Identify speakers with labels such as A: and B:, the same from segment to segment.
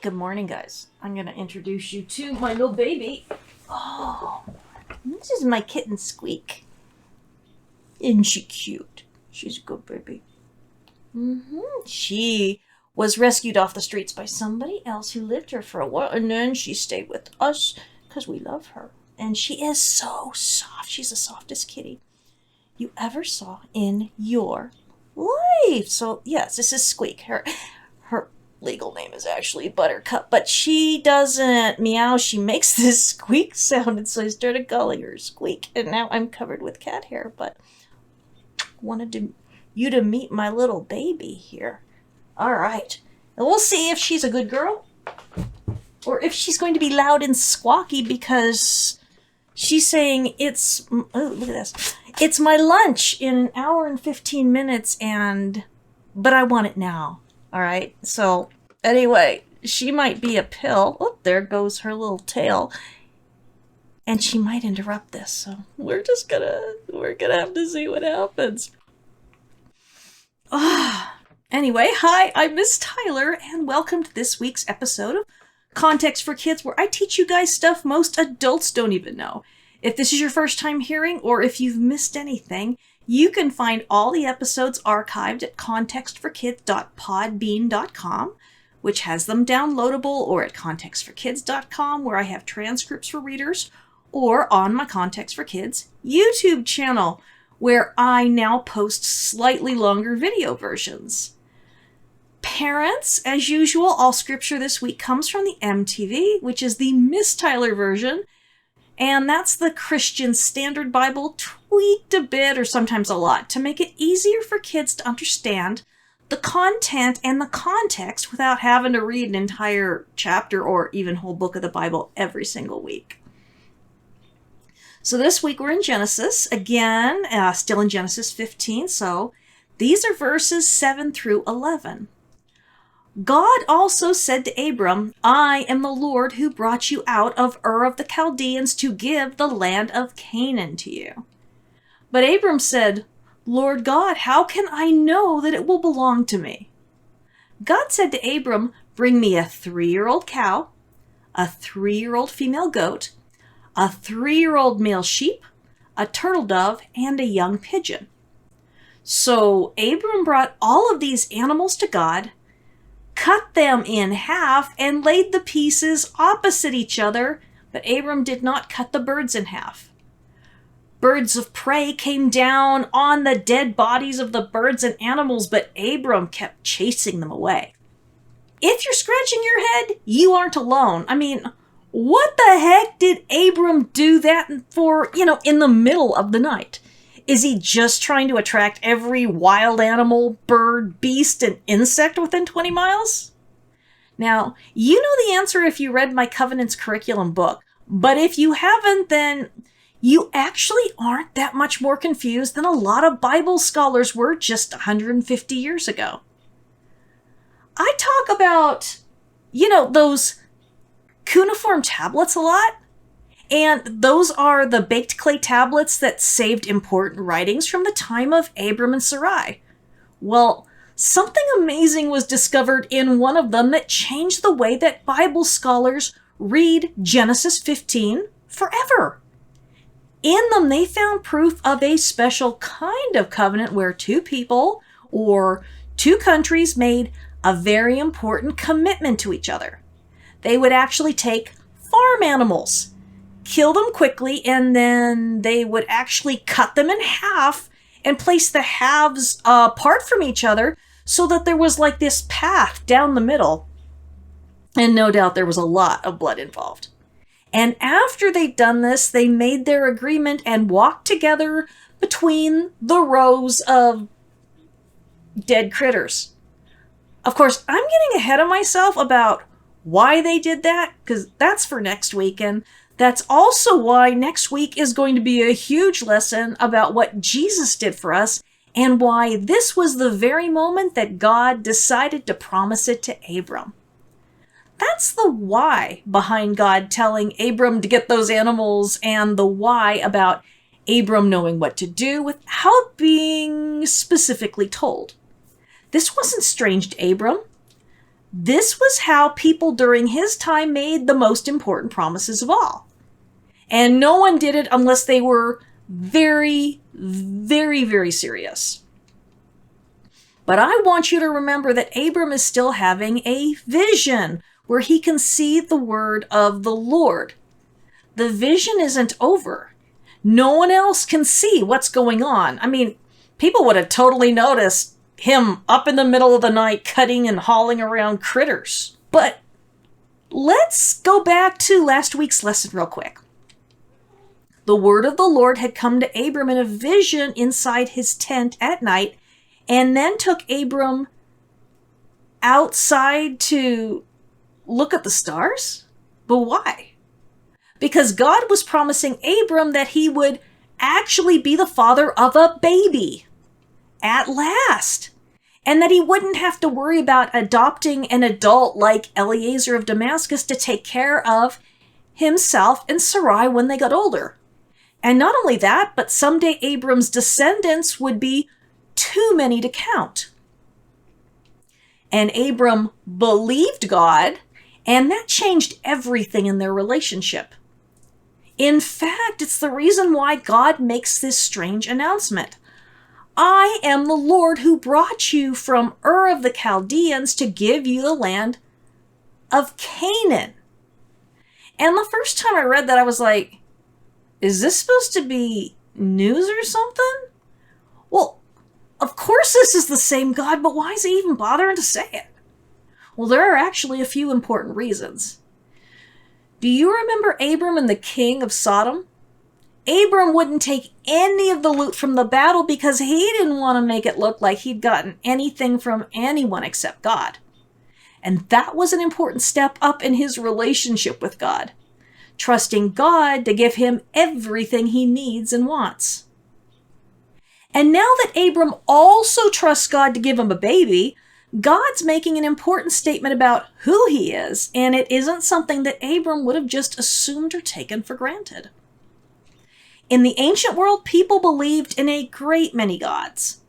A: Good morning, guys. I'm going to introduce you to my little baby. Oh, this is my kitten Squeak. Isn't she cute? She's a good baby. She was rescued off the streets by somebody else who lived here for a while, and then she stayed with us because we love her. And she is so soft. She's the softest kitty you ever saw in your life. So, yes, this is Squeak. Her legal name is actually Buttercup, but she doesn't meow. She makes this squeak sound, and so I started calling her Squeak, and now I'm covered with cat hair, but wanted you to meet my little baby here. All right. And we'll see if she's a good girl or if she's going to be loud and squawky because she's saying look at this. It's my lunch in an hour and 15 minutes, but I want it now. All right. So anyway, she might be a pill. Oh, there goes her little tail. And she might interrupt this. So we're gonna have to see what happens. Anyway, hi, I'm Miss Tyler, and welcome to this week's episode of Context for Kids, where I teach you guys stuff most adults don't even know. If this is your first time hearing, or if you've missed anything, you can find all the episodes archived at contextforkids.podbean.com, which has them downloadable, or at contextforkids.com, where I have transcripts for readers, or on my Context for Kids YouTube channel, where I now post slightly longer video versions. Parents, as usual, all scripture this week comes from the MTV, which is the Miss Tyler version, and that's the Christian Standard Bible tweaked a bit, or sometimes a lot, to make it easier for kids to understand the content and the context without having to read an entire chapter or even whole book of the Bible every single week. So this week we're in Genesis, again, still in Genesis 15, so these are verses 7 through 11. God also said to Abram, I am the Lord who brought you out of Ur of the Chaldeans to give the land of Canaan to you. But Abram said, Lord God, how can I know that it will belong to me? God said to Abram, bring me a 3-year-old cow, a 3-year-old female goat, a 3-year-old male sheep, a turtle dove, and a young pigeon. So Abram brought all of these animals to God, cut them in half, and laid the pieces opposite each other, but Abram did not cut the birds in half. Birds of prey came down on the dead bodies of the birds and animals, but Abram kept chasing them away. If you're scratching your head, you aren't alone. I mean, what the heck did Abram do that for, in the middle of the night? Is he just trying to attract every wild animal, bird, beast, and insect within 20 miles? Now, you know the answer if you read my Covenants curriculum book, but if you haven't, then you actually aren't that much more confused than a lot of Bible scholars were just 150 years ago. I talk about, those cuneiform tablets a lot. And those are the baked clay tablets that saved important writings from the time of Abram and Sarai. Well, something amazing was discovered in one of them that changed the way that Bible scholars read Genesis 15 forever. In them, they found proof of a special kind of covenant where two people or two countries made a very important commitment to each other. They would actually take farm animals, kill them quickly, and then they would actually cut them in half and place the halves apart from each other so that there was like this path down the middle. And no doubt there was a lot of blood involved. And after they'd done this, they made their agreement and walked together between the rows of dead critters. Of course, I'm getting ahead of myself about why they did that, because that's for next week, and that's also why next week is going to be a huge lesson about what Jesus did for us and why this was the very moment that God decided to promise it to Abram. That's the why behind God telling Abram to get those animals, and the why about Abram knowing what to do without being specifically told. This wasn't strange to Abram. This was how people during his time made the most important promises of all. And no one did it unless they were very, very, very serious. But I want you to remember that Abram is still having a vision where he can see the word of the Lord. The vision isn't over. No one else can see what's going on. I mean, people would have totally noticed him up in the middle of the night cutting and hauling around critters. But let's go back to last week's lesson real quick. The word of the Lord had come to Abram in a vision inside his tent at night, and then took Abram outside to look at the stars? But why? Because God was promising Abram that he would actually be the father of a baby at last, and that he wouldn't have to worry about adopting an adult like Eliezer of Damascus to take care of himself and Sarai when they got older. And not only that, but someday Abram's descendants would be too many to count. And Abram believed God, and that changed everything in their relationship. In fact, it's the reason why God makes this strange announcement. I am the Lord who brought you from Ur of the Chaldeans to give you the land of Canaan. And the first time I read that, I was like, is this supposed to be news or something? Well, of course this is the same God, but why is he even bothering to say it? Well, there are actually a few important reasons. Do you remember Abram and the king of Sodom? Abram wouldn't take any of the loot from the battle because he didn't want to make it look like he'd gotten anything from anyone except God. And that was an important step up in his relationship with God, trusting God to give him everything he needs and wants. And now that Abram also trusts God to give him a baby, God's making an important statement about who he is, and it isn't something that Abram would have just assumed or taken for granted. In the ancient world, people believed in a great many gods.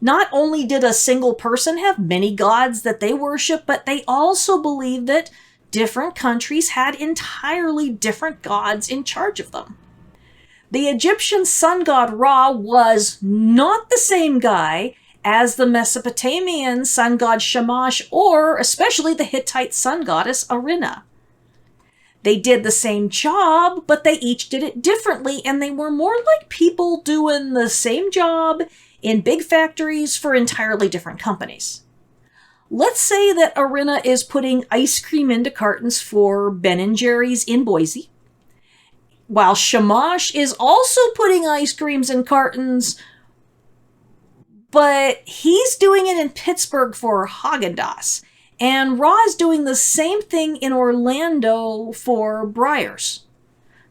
A: Not only did a single person have many gods that they worship, but they also believed that different countries had entirely different gods in charge of them. The Egyptian sun god Ra was not the same guy as the Mesopotamian sun god Shamash, or especially the Hittite sun goddess Arina. They did the same job, but they each did it differently, and they were more like people doing the same job in big factories for entirely different companies. Let's say that Arina is putting ice cream into cartons for Ben & Jerry's in Boise, while Shamash is also putting ice creams in cartons, but he's doing it in Pittsburgh for Haagen-Dazs. And Ra is doing the same thing in Orlando for Breyers.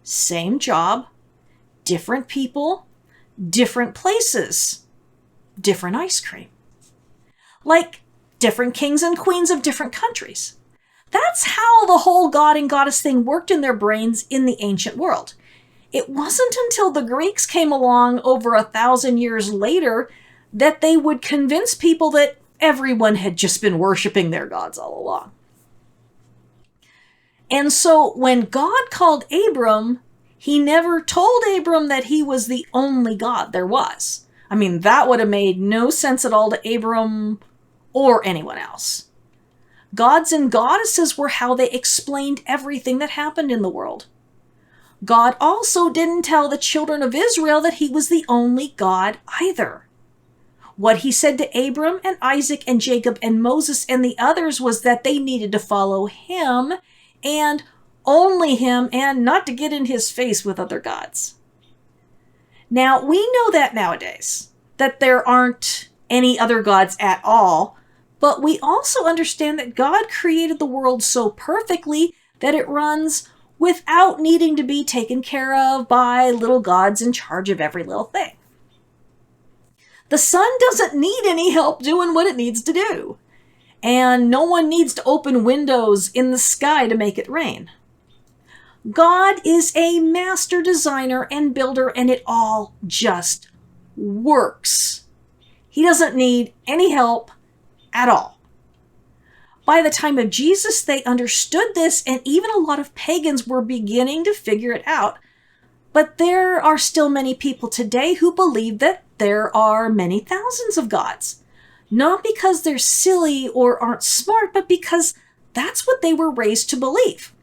A: Same job, different people, different places, different ice cream. Like different kings and queens of different countries. That's how the whole god and goddess thing worked in their brains in the ancient world. It wasn't until the Greeks came along over 1,000 years later that they would convince people that everyone had just been worshiping their gods all along. And so when God called Abram, he never told Abram that he was the only God there was. I mean, that would have made no sense at all to Abram or anyone else. Gods and goddesses were how they explained everything that happened in the world. God also didn't tell the children of Israel that he was the only God either. What he said to Abram and Isaac and Jacob and Moses and the others was that they needed to follow him and only him, and not to get in his face with other gods. Now, we know that nowadays, that there aren't any other gods at all, but we also understand that God created the world so perfectly that it runs without needing to be taken care of by little gods in charge of every little thing. The sun doesn't need any help doing what it needs to do, and no one needs to open windows in the sky to make it rain. God is a master designer and builder, and it all just works. He doesn't need any help at all. By the time of Jesus, they understood this, and even a lot of pagans were beginning to figure it out. But there are still many people today who believe that there are many thousands of gods. Not because they're silly or aren't smart, but because that's what they were raised to believe.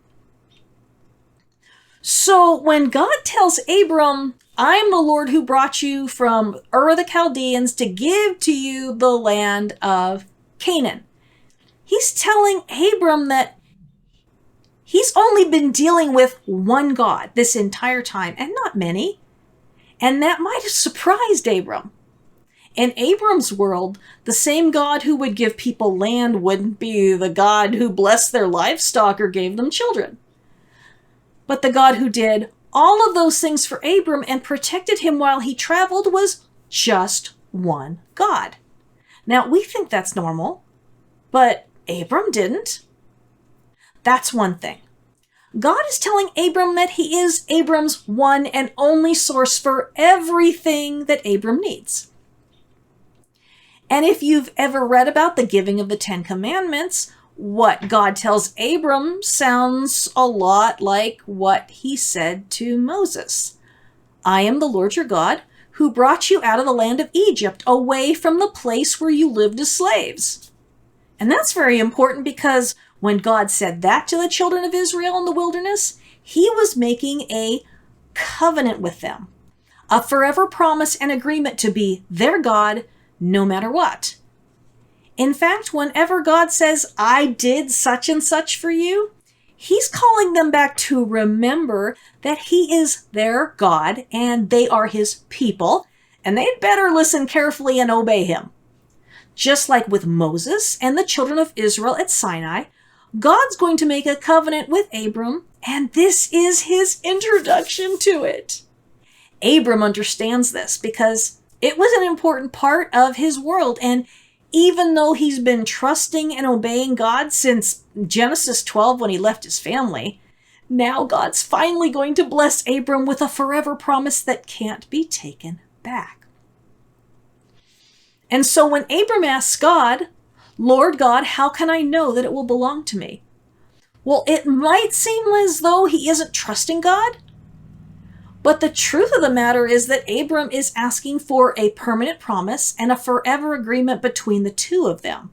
A: So when God tells Abram, I'm the Lord who brought you from Ur of the Chaldeans to give to you the land of Canaan, he's telling Abram that he's only been dealing with one God this entire time, and not many. And that might have surprised Abram. In Abram's world, the same God who would give people land wouldn't be the God who blessed their livestock or gave them children. But the God who did all of those things for Abram and protected him while he traveled was just one God. Now, we think that's normal, but Abram didn't. That's one thing. God is telling Abram that he is Abram's one and only source for everything that Abram needs. And if you've ever read about the giving of the Ten Commandments, what God tells Abram sounds a lot like what he said to Moses. I am the Lord your God, who brought you out of the land of Egypt, away from the place where you lived as slaves. And that's very important because when God said that to the children of Israel in the wilderness, he was making a covenant with them, a forever promise and agreement to be their God no matter what. In fact, whenever God says, I did such and such for you, he's calling them back to remember that he is their God and they are his people, and they'd better listen carefully and obey him. Just like with Moses and the children of Israel at Sinai, God's going to make a covenant with Abram, and this is his introduction to it. Abram understands this because it was an important part of his world, and even though he's been trusting and obeying God since Genesis 12 when he left his family, now God's finally going to bless Abram with a forever promise that can't be taken back. And so when Abram asks God, Lord God, how can I know that it will belong to me? Well, it might seem as though he isn't trusting God, but the truth of the matter is that Abram is asking for a permanent promise and a forever agreement between the two of them.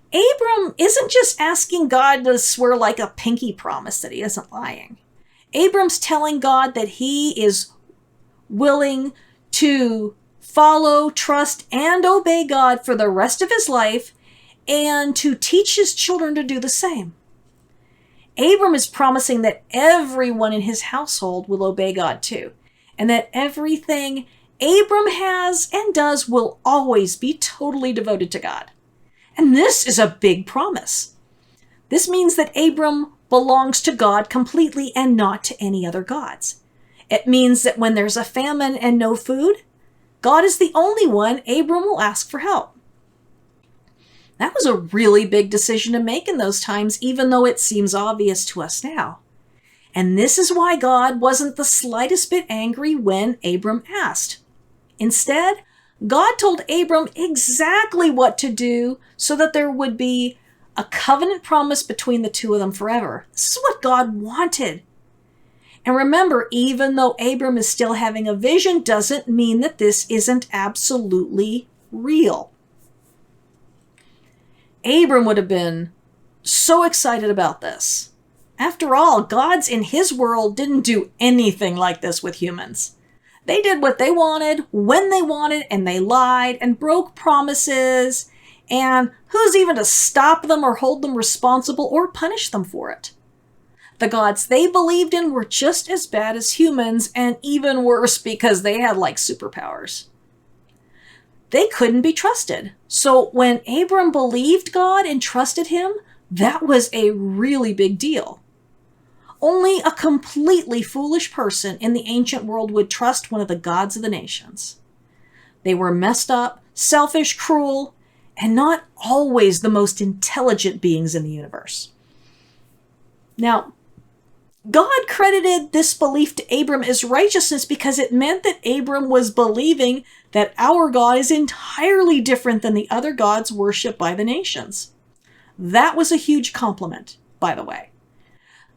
A: Abram isn't just asking God to swear like a pinky promise that he isn't lying. Abram's telling God that he is willing to follow, trust, and obey God for the rest of his life and to teach his children to do the same. Abram is promising that everyone in his household will obey God too, and that everything Abram has and does will always be totally devoted to God. And this is a big promise. This means that Abram belongs to God completely and not to any other gods. It means that when there's a famine and no food, God is the only one Abram will ask for help. That was a really big decision to make in those times, even though it seems obvious to us now. And this is why God wasn't the slightest bit angry when Abram asked. Instead, God told Abram exactly what to do so that there would be a covenant promise between the two of them forever. This is what God wanted. And remember, even though Abram is still having a vision, doesn't mean that this isn't absolutely real. Abram would have been so excited about this. After all, gods in his world didn't do anything like this with humans. They did what they wanted, when they wanted, and they lied and broke promises. And who's even to stop them or hold them responsible or punish them for it? The gods they believed in were just as bad as humans, and even worse because they had like superpowers. They couldn't be trusted. So when Abram believed God and trusted him, that was a really big deal. Only a completely foolish person in the ancient world would trust one of the gods of the nations. They were messed up, selfish, cruel, and not always the most intelligent beings in the universe. Now, God credited this belief to Abram as righteousness because it meant that Abram was believing that our God is entirely different than the other gods worshipped by the nations. That was a huge compliment, by the way.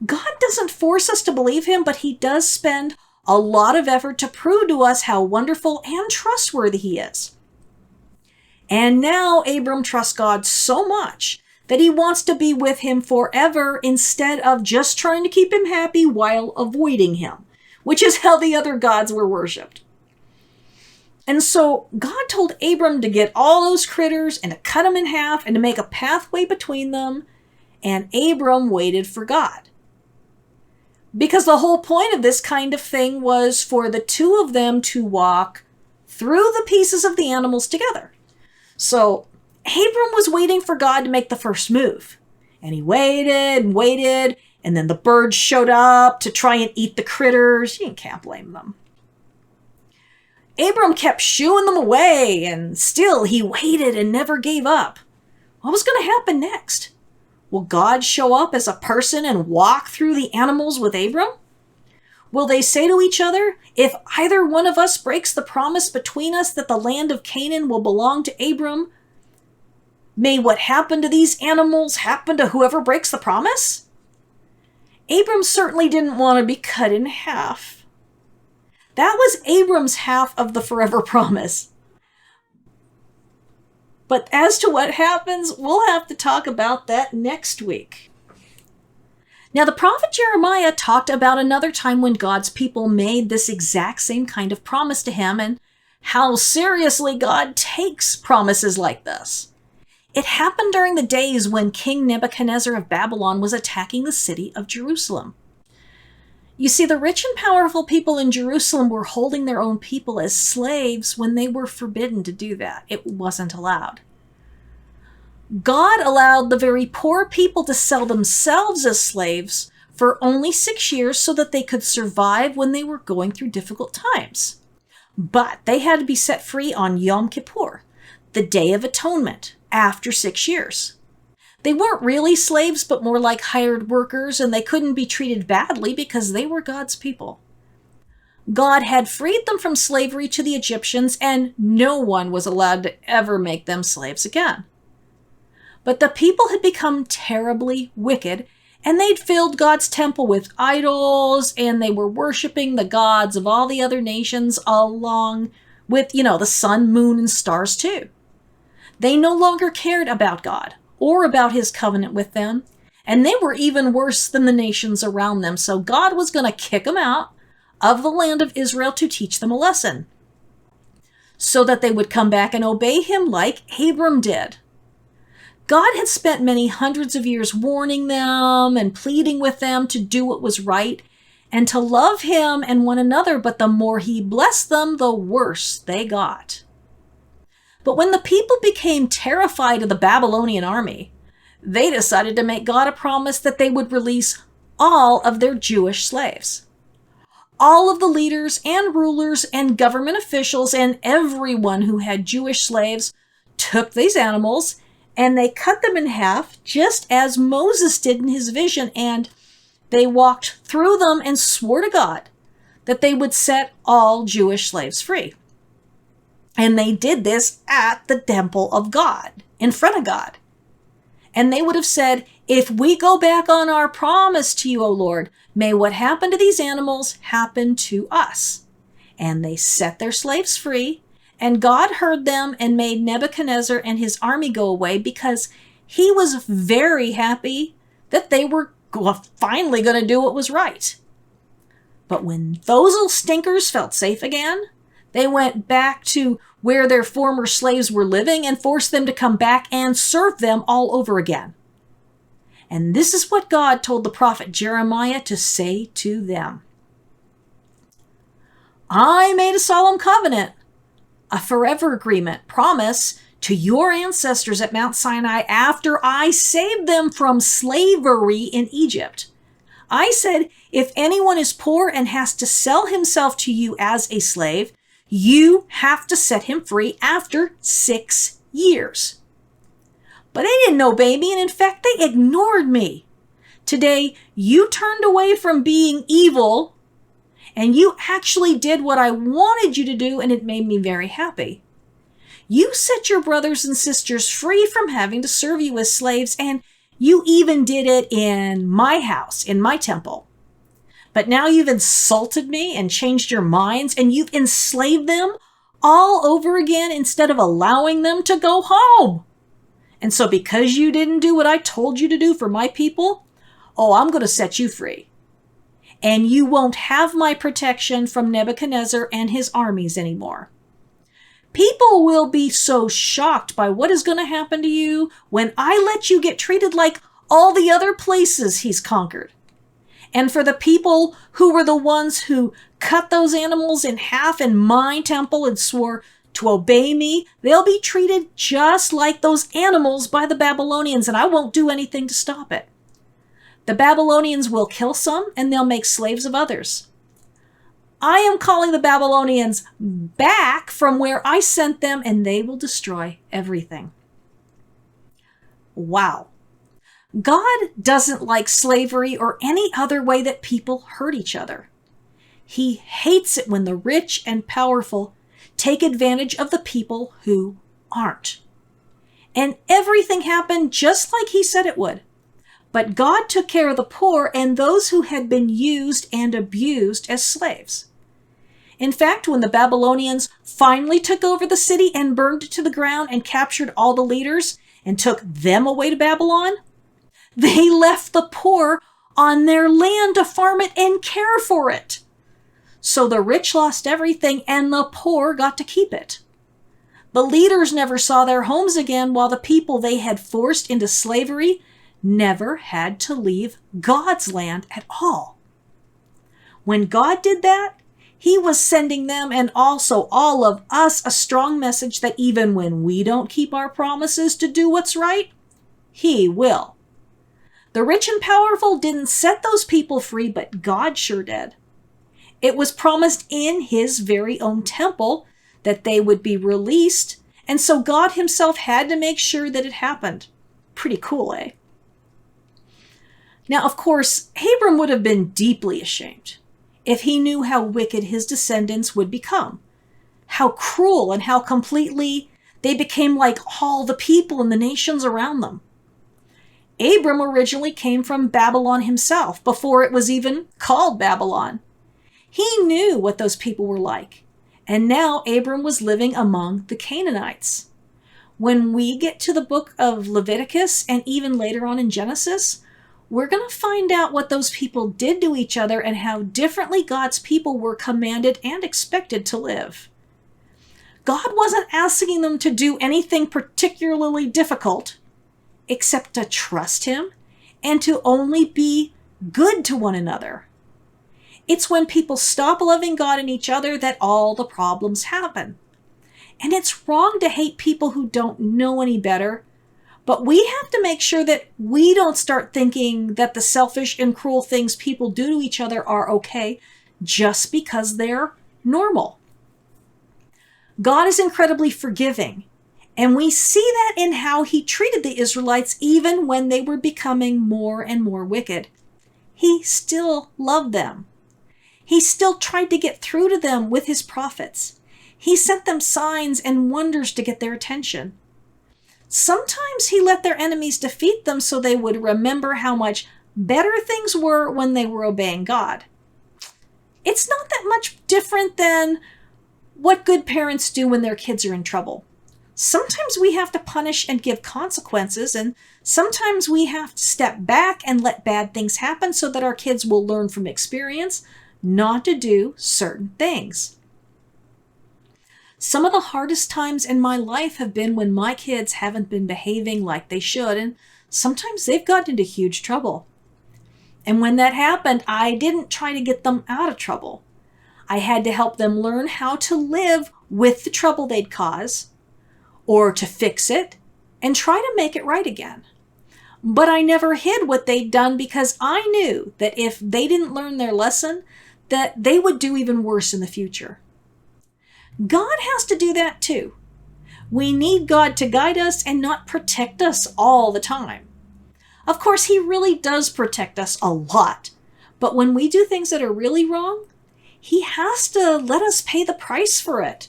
A: God doesn't force us to believe him, but he does spend a lot of effort to prove to us how wonderful and trustworthy he is. And now Abram trusts God so much that he wants to be with him forever instead of just trying to keep him happy while avoiding him, which is how the other gods were worshipped. And so God told Abram to get all those critters and to cut them in half and to make a pathway between them, and Abram waited for God. Because the whole point of this kind of thing was for the two of them to walk through the pieces of the animals together. So Abram was waiting for God to make the first move. And he waited and waited, and then the birds showed up to try and eat the critters. You can't blame them. Abram kept shooing them away, and still he waited and never gave up. What was going to happen next? Will God show up as a person and walk through the animals with Abram? Will they say to each other, if either one of us breaks the promise between us that the land of Canaan will belong to Abram, may what happened to these animals happen to whoever breaks the promise? Abram certainly didn't want to be cut in half. That was Abram's half of the forever promise. But as to what happens, we'll have to talk about that next week. Now, the prophet Jeremiah talked about another time when God's people made this exact same kind of promise to him and how seriously God takes promises like this. It happened during the days when King Nebuchadnezzar of Babylon was attacking the city of Jerusalem. You see, the rich and powerful people in Jerusalem were holding their own people as slaves when they were forbidden to do that. It wasn't allowed. God allowed the very poor people to sell themselves as slaves for only 6 years so that they could survive when they were going through difficult times. But they had to be set free on Yom Kippur, the Day of Atonement, after 6 years. They weren't really slaves, but more like hired workers, and they couldn't be treated badly because they were God's people. God had freed them from slavery to the Egyptians, and no one was allowed to ever make them slaves again. But the people had become terribly wicked, and they'd filled God's temple with idols, and they were worshiping the gods of all the other nations along with, the sun, moon, and stars too. They no longer cared about God or about his covenant with them, and they were even worse than the nations around them. So God was going to kick them out of the land of Israel to teach them a lesson, so that they would come back and obey him like Abram did. God had spent many hundreds of years warning them and pleading with them to do what was right and to love him and one another, but the more he blessed them, the worse they got. But when the people became terrified of the Babylonian army, they decided to make God a promise that they would release all of their Jewish slaves. All of the leaders and rulers and government officials and everyone who had Jewish slaves took these animals and they cut them in half, just as Moses did in his vision, and they walked through them and swore to God that they would set all Jewish slaves free. And they did this at the temple of God, in front of God. And they would have said, if we go back on our promise to you, O Lord, may what happened to these animals happen to us. And they set their slaves free, and God heard them and made Nebuchadnezzar and his army go away because he was very happy that they were finally going to do what was right. But when those little stinkers felt safe again, they went back to where their former slaves were living and forced them to come back and serve them all over again. And this is what God told the prophet Jeremiah to say to them. I made a solemn covenant, a forever agreement, promise to your ancestors at Mount Sinai after I saved them from slavery in Egypt. I said, if anyone is poor and has to sell himself to you as a slave, you have to set him free after 6 years. But they didn't obey me, and in fact, they ignored me. Today, you turned away from being evil, and you actually did what I wanted you to do, and it made me very happy. You set your brothers and sisters free from having to serve you as slaves, and you even did it in my house, in my temple. But now you've insulted me and changed your minds, and you've enslaved them all over again instead of allowing them to go home. And so because you didn't do what I told you to do for my people, I'm going to set you free. And you won't have my protection from Nebuchadnezzar and his armies anymore. People will be so shocked by what is going to happen to you when I let you get treated like all the other places he's conquered. And for the people who were the ones who cut those animals in half in my temple and swore to obey me, they'll be treated just like those animals by the Babylonians, and I won't do anything to stop it. The Babylonians will kill some, and they'll make slaves of others. I am calling the Babylonians back from where I sent them, and they will destroy everything. Wow. God doesn't like slavery or any other way that people hurt each other. He hates it when the rich and powerful take advantage of the people who aren't. And everything happened just like he said it would. But God took care of the poor and those who had been used and abused as slaves. In fact, when the Babylonians finally took over the city and burned it to the ground and captured all the leaders and took them away to Babylon, they left the poor on their land to farm it and care for it. So the rich lost everything and the poor got to keep it. The leaders never saw their homes again, while the people they had forced into slavery never had to leave God's land at all. When God did that, he was sending them and also all of us a strong message that even when we don't keep our promises to do what's right, he will. The rich and powerful didn't set those people free, but God sure did. It was promised in his very own temple that they would be released, and so God himself had to make sure that it happened. Pretty cool, eh? Now, of course, Abram would have been deeply ashamed if he knew how wicked his descendants would become, how cruel and how completely they became like all the people in the nations around them. Abram originally came from Babylon himself, before it was even called Babylon. He knew what those people were like, and now Abram was living among the Canaanites. When we get to the book of Leviticus, and even later on in Genesis, we're going to find out what those people did to each other and how differently God's people were commanded and expected to live. God wasn't asking them to do anything particularly difficult, except to trust him and to only be good to one another. It's when people stop loving God and each other that all the problems happen. And it's wrong to hate people who don't know any better, but we have to make sure that we don't start thinking that the selfish and cruel things people do to each other are okay just because they're normal. God is incredibly forgiving, and we see that in how he treated the Israelites even when they were becoming more and more wicked. He still loved them. He still tried to get through to them with his prophets. He sent them signs and wonders to get their attention. Sometimes he let their enemies defeat them so they would remember how much better things were when they were obeying God. It's not that much different than what good parents do when their kids are in trouble. Sometimes we have to punish and give consequences, and sometimes we have to step back and let bad things happen so that our kids will learn from experience not to do certain things. Some of the hardest times in my life have been when my kids haven't been behaving like they should, and sometimes they've gotten into huge trouble. And when that happened, I didn't try to get them out of trouble. I had to help them learn how to live with the trouble they'd cause, or to fix it, and try to make it right again. But I never hid what they'd done because I knew that if they didn't learn their lesson, that they would do even worse in the future. God has to do that too. We need God to guide us and not protect us all the time. Of course, he really does protect us a lot, but when we do things that are really wrong, he has to let us pay the price for it,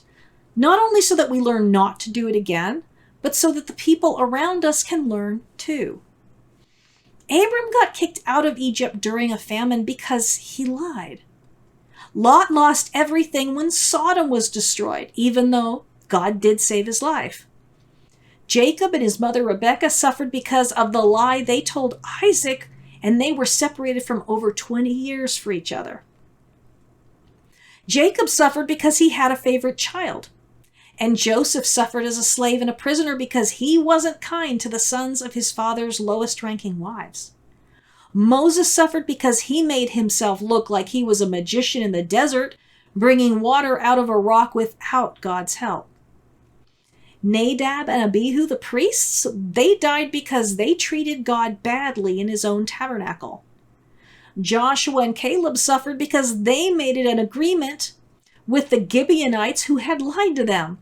A: Not only so that we learn not to do it again, but so that the people around us can learn too. Abram got kicked out of Egypt during a famine because he lied. Lot lost everything when Sodom was destroyed, even though God did save his life. Jacob and his mother Rebekah suffered because of the lie they told Isaac, and they were separated from over 20 years for each other. Jacob suffered because he had a favorite child, and Joseph suffered as a slave and a prisoner because he wasn't kind to the sons of his father's lowest-ranking wives. Moses suffered because he made himself look like he was a magician in the desert, bringing water out of a rock without God's help. Nadab and Abihu, the priests, they died because they treated God badly in his own tabernacle. Joshua and Caleb suffered because they made an agreement with the Gibeonites who had lied to them.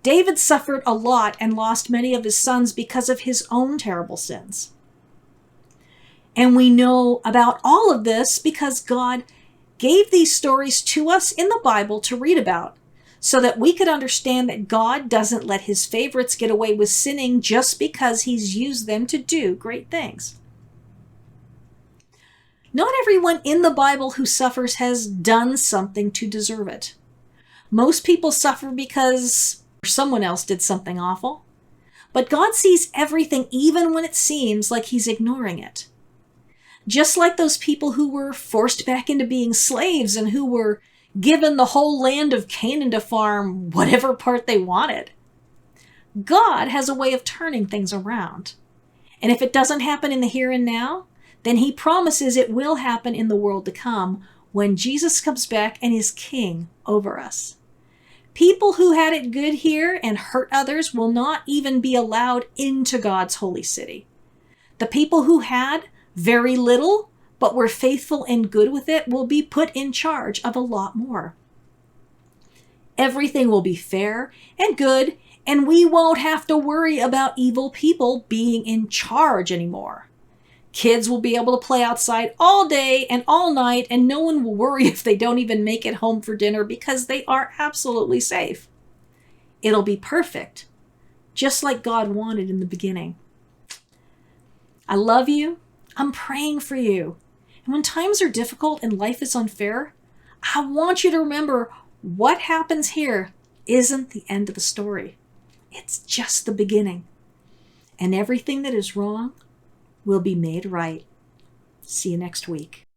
A: David suffered a lot and lost many of his sons because of his own terrible sins. And we know about all of this because God gave these stories to us in the Bible to read about, so that we could understand that God doesn't let his favorites get away with sinning just because he's used them to do great things. Not everyone in the Bible who suffers has done something to deserve it. Most people suffer because someone else did something awful. But God sees everything even when it seems like he's ignoring it. Just like those people who were forced back into being slaves and who were given the whole land of Canaan to farm whatever part they wanted. God has a way of turning things around. And if it doesn't happen in the here and now, then he promises it will happen in the world to come when Jesus comes back and is king over us. People who had it good here and hurt others will not even be allowed into God's holy city. The people who had very little but were faithful and good with it will be put in charge of a lot more. Everything will be fair and good, and we won't have to worry about evil people being in charge anymore. Kids will be able to play outside all day and all night, and no one will worry if they don't even make it home for dinner because they are absolutely safe. It'll be perfect, just like God wanted in the beginning. I love you. I'm praying for you. And when times are difficult and life is unfair, I want you to remember what happens here isn't the end of the story. It's just the beginning. And everything that is wrong will be made right. See you next week.